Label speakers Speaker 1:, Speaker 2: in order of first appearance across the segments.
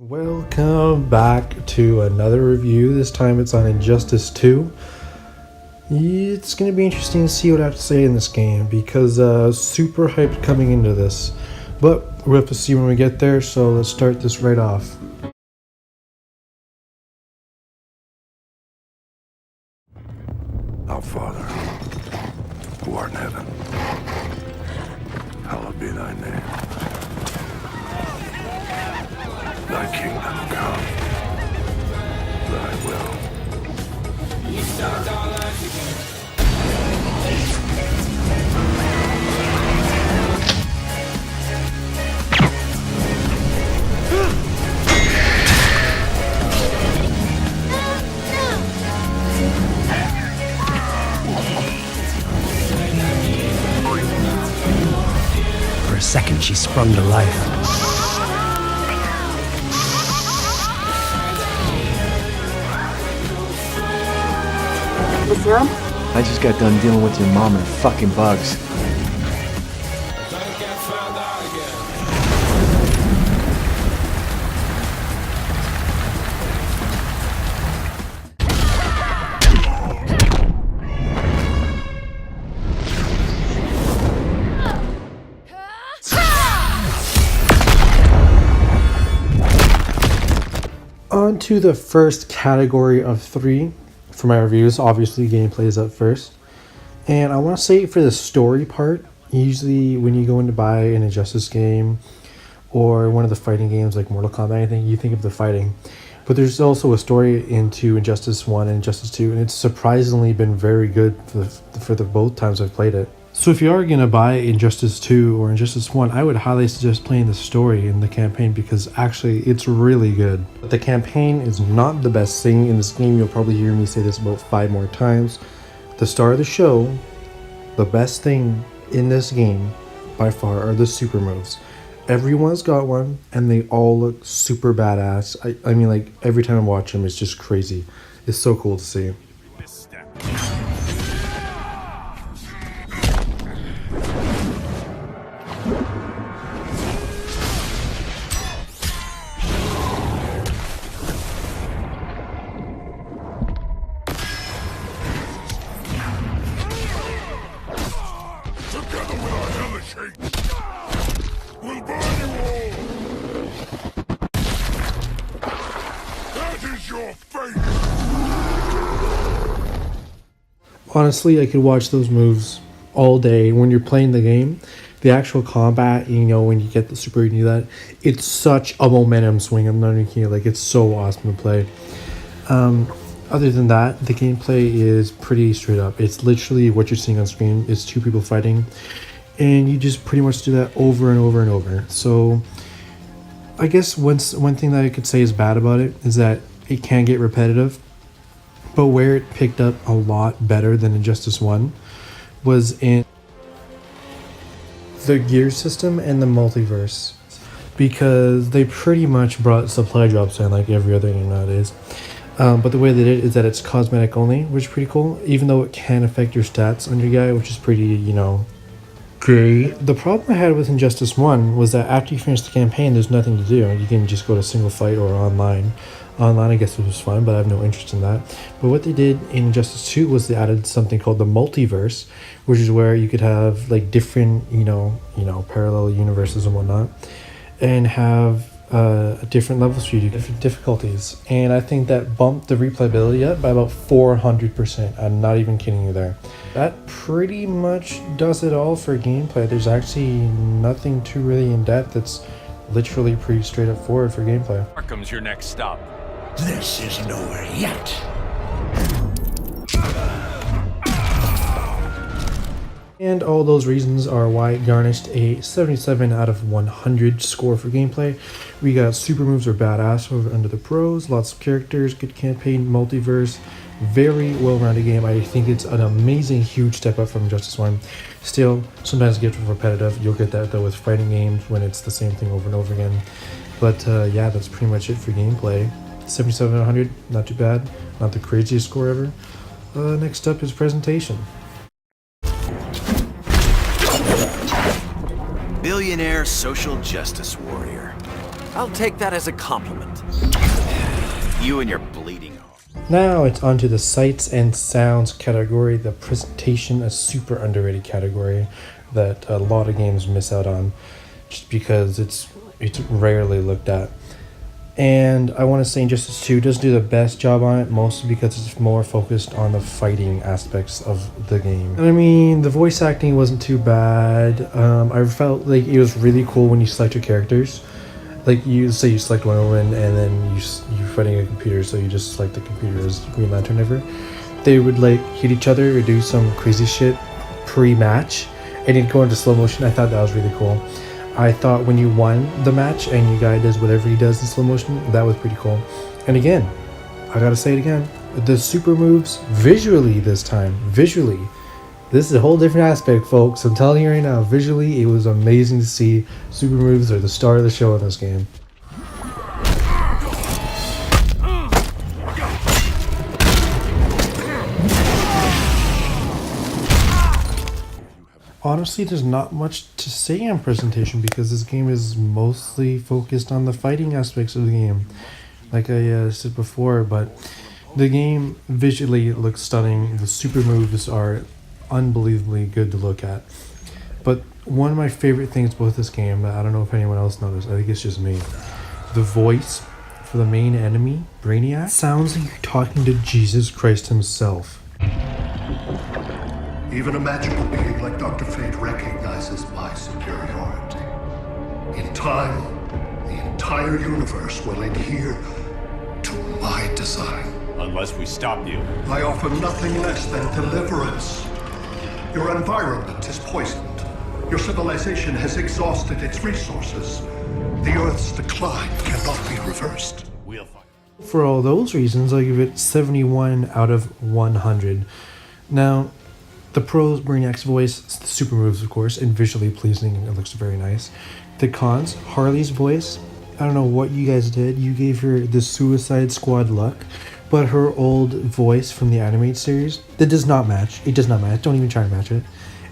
Speaker 1: Welcome back to another review. This time it's on Injustice 2. It's going to be interesting to see what I have to say in this game because super hyped coming into this. But we'll have to see when we get there, so let's start this right off.
Speaker 2: Our Father, who art in heaven, hallowed be thy name. Thy kingdom come, thy will.
Speaker 3: For a second, she sprung to life.
Speaker 4: The serum?
Speaker 3: I just got done dealing with your mom and fucking bugs.
Speaker 1: On to the first category of 3 for my reviews. Obviously, gameplay is up first. And I want to say for the story part, usually when you go in to buy an Injustice game or one of the fighting games like Mortal Kombat, anything, you think of the fighting. But there's also a story into Injustice 1 and Injustice 2, and it's surprisingly been very good for the both times I've played it. So if you are going to buy Injustice 2 or Injustice 1, I would highly suggest playing the story in the campaign because actually it's really good. But the campaign is not the best thing in this game. You'll probably hear me say this about 5 more times. The star of the show, the best thing in this game by far are the super moves. Everyone's got one and they all look super badass. I mean, like, every time I watch them, it's just crazy. It's so cool to see.
Speaker 2: Together with our hellish hate, we'll burn you all! That is your fate!
Speaker 1: Honestly, I could watch those moves all day. When you're playing the game, the actual combat, you know, when you get the super and do that, it's such a momentum swing. I'm not even kidding. Like, it's so awesome to play. Other than that, the gameplay is pretty straight up. It's literally what you're seeing on screen. It's 2 people fighting, and you just pretty much do that over and over and over. So I guess one thing that I could say is bad about it is that it can get repetitive, but where it picked up a lot better than Injustice 1 was in the gear system and the multiverse, because they pretty much brought supply drops in like every other game nowadays. But the way they did it is that it's cosmetic only, which is pretty cool, even though it can affect your stats on your guy, which is pretty, you know, great. The problem I had with Injustice 1 was that after you finish the campaign, there's nothing to do. You can just go to single fight or online. Online, I guess it was fun, but I have no interest in that. But what they did in Injustice 2 was they added something called the multiverse, which is where you could have like different, you know, parallel universes and whatnot, and have different levels for you, different difficulties. And I think that bumped the replayability up by about 400%. I'm not even kidding you there. That pretty much does it all for gameplay. There's actually nothing too really in depth. It's literally pretty straight up forward for gameplay.
Speaker 5: Arkham's your next stop.
Speaker 6: This isn't over yet.
Speaker 1: And all those reasons are why it garnished a 77 out of 100 score for gameplay. We got super moves are badass over under the pros, lots of characters, good campaign, multiverse, very well-rounded game. I think it's an amazing, huge step up from Injustice 1. Still, sometimes it gets repetitive. You'll get that though with fighting games when it's the same thing over and over again. But yeah, that's pretty much it for gameplay. 77 out of 100, not too bad. Not the craziest score ever. Next up is presentation.
Speaker 6: Billionaire social justice warrior.
Speaker 5: I'll take that as a compliment. You and your bleeding heart.
Speaker 1: Now it's onto the sights and sounds category. The presentation, a super underrated category that a lot of games miss out on just because it's rarely looked at. And I want to say Injustice 2 does do the best job on it, mostly because it's more focused on the fighting aspects of the game. And I mean, the voice acting wasn't too bad. I felt like it was really cool when you select your characters. Like, you say you select Wonder Woman, and then you're fighting a computer, so you just select the computer as Green Lantern ever. They would, like, hit each other or do some crazy shit pre-match, and it'd go into slow motion. I thought that was really cool. I thought when you won the match and your guy does whatever he does in slow motion, that was pretty cool. And again, I gotta say it again, the super moves visually this time, visually. This is a whole different aspect, folks. I'm telling you right now, visually, it was amazing to see. Super moves are the star of the show in this game. Honestly, there's not much to say on presentation because this game is mostly focused on the fighting aspects of the game, like I said before. But the game visually looks stunning. The super moves are unbelievably good to look at. But one of my favorite things about this game, I don't know if anyone else noticed, I think it's just me, the voice for the main enemy, Brainiac, sounds like you're talking to Jesus Christ himself.
Speaker 2: Even a magical being like Dr. Fate recognizes my superiority. In time, the entire universe will adhere to my design.
Speaker 7: Unless we stop you.
Speaker 2: I offer nothing less than deliverance. Your environment is poisoned. Your civilization has exhausted its resources. The Earth's decline cannot be reversed.
Speaker 7: We'll fight.
Speaker 1: For all those reasons, I give it 71 out of 100. Now, the pros, Brainiac's voice, the super moves, of course, and visually pleasing, it looks very nice. The cons, Harley's voice, I don't know what you guys did. You gave her the Suicide Squad look, but her old voice from the animated series, that does not match. It does not match. Don't even try to match it.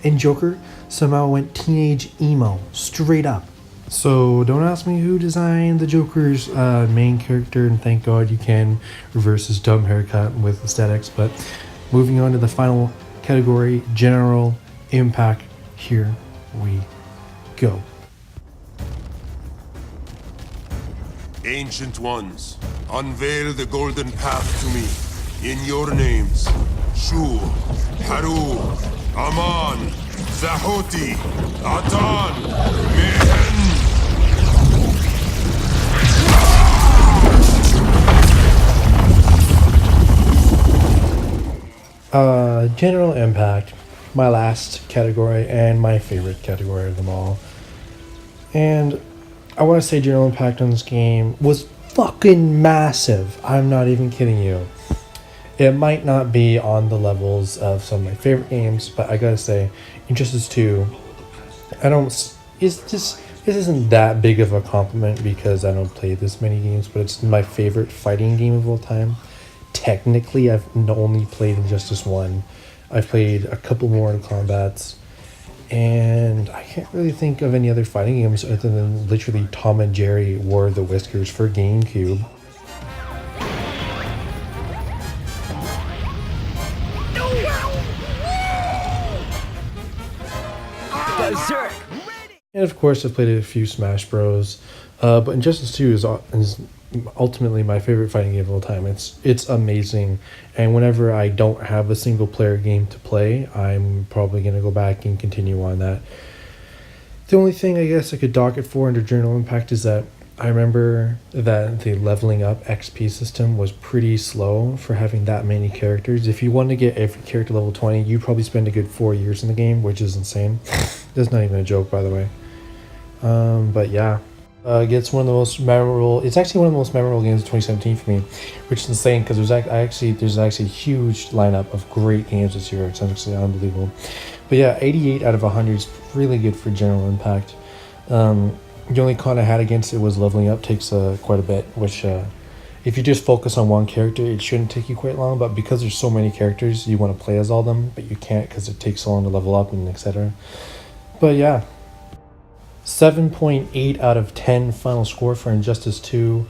Speaker 1: And Joker somehow went teenage emo, straight up. So don't ask me who designed the Joker's main character, and thank God you can reverse his dumb haircut with aesthetics. But moving on to the final category, general impact. Here we go.
Speaker 2: Ancient ones, unveil the golden path to me. In your names, Shu, Haru, Aman, Zahoti, Adan, Mehen.
Speaker 1: General impact, my last category and my favorite category of them all. And I want to say general impact on this game was fucking massive. I'm not even kidding you. It might not be on the levels of some of my favorite games, but I gotta say, Injustice 2, this isn't that big of a compliment because I don't play this many games, but it's my favorite fighting game of all time. Technically, I've only played Injustice 1. I've played a couple Mortal Kombats, and I can't really think of any other fighting games other than literally Tom and Jerry War of the Whiskers for GameCube.
Speaker 5: Berserk!
Speaker 1: And of course, I've played a few Smash Bros. But Injustice 2 is ultimately my favorite fighting game of all time. It's amazing, and whenever I don't have a single player game to play, I'm probably going to go back and continue on that. The only thing I guess I could dock it for under General Impact is that I remember that the leveling up XP system was pretty slow for having that many characters. If you want to get every character level 20, you probably spend a good 4 years in the game, which is insane. That's not even a joke, by the way. But yeah. It's one of the most memorable. It's actually one of the most memorable games of 2017 for me, which is insane because there's actually a huge lineup of great games this year. It's actually unbelievable. But yeah, 88 out of 100 is really good for General Impact. The only con I had against it was leveling up takes quite a bit, which if you just focus on one character, it shouldn't take you quite long. But because there's so many characters, you want to play as all of them, but you can't because it takes so long to level up and etc. But yeah. 7.8 out of 10 final score for Injustice 2.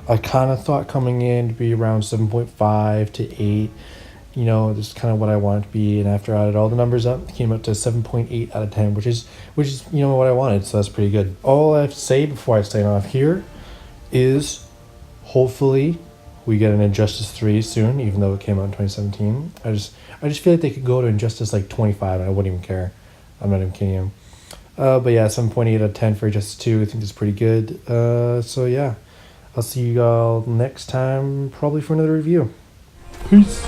Speaker 1: I kind of thought coming in to be around 7.5 to 8. You know, this is kind of what I wanted to be, and after I added all the numbers up, it came up to 7.8 out of 10, which is you know what I wanted, so that's pretty good. All I have to say before I sign off here is hopefully we get an Injustice 3 soon, even though it came out in 2017. I just feel like they could go to Injustice like 25 and I wouldn't even care. I'm not even kidding you. But yeah, 7.8 out of 10 for Injustice 2. I think that's pretty good. So yeah, I'll see you all next time, probably for another review. Peace.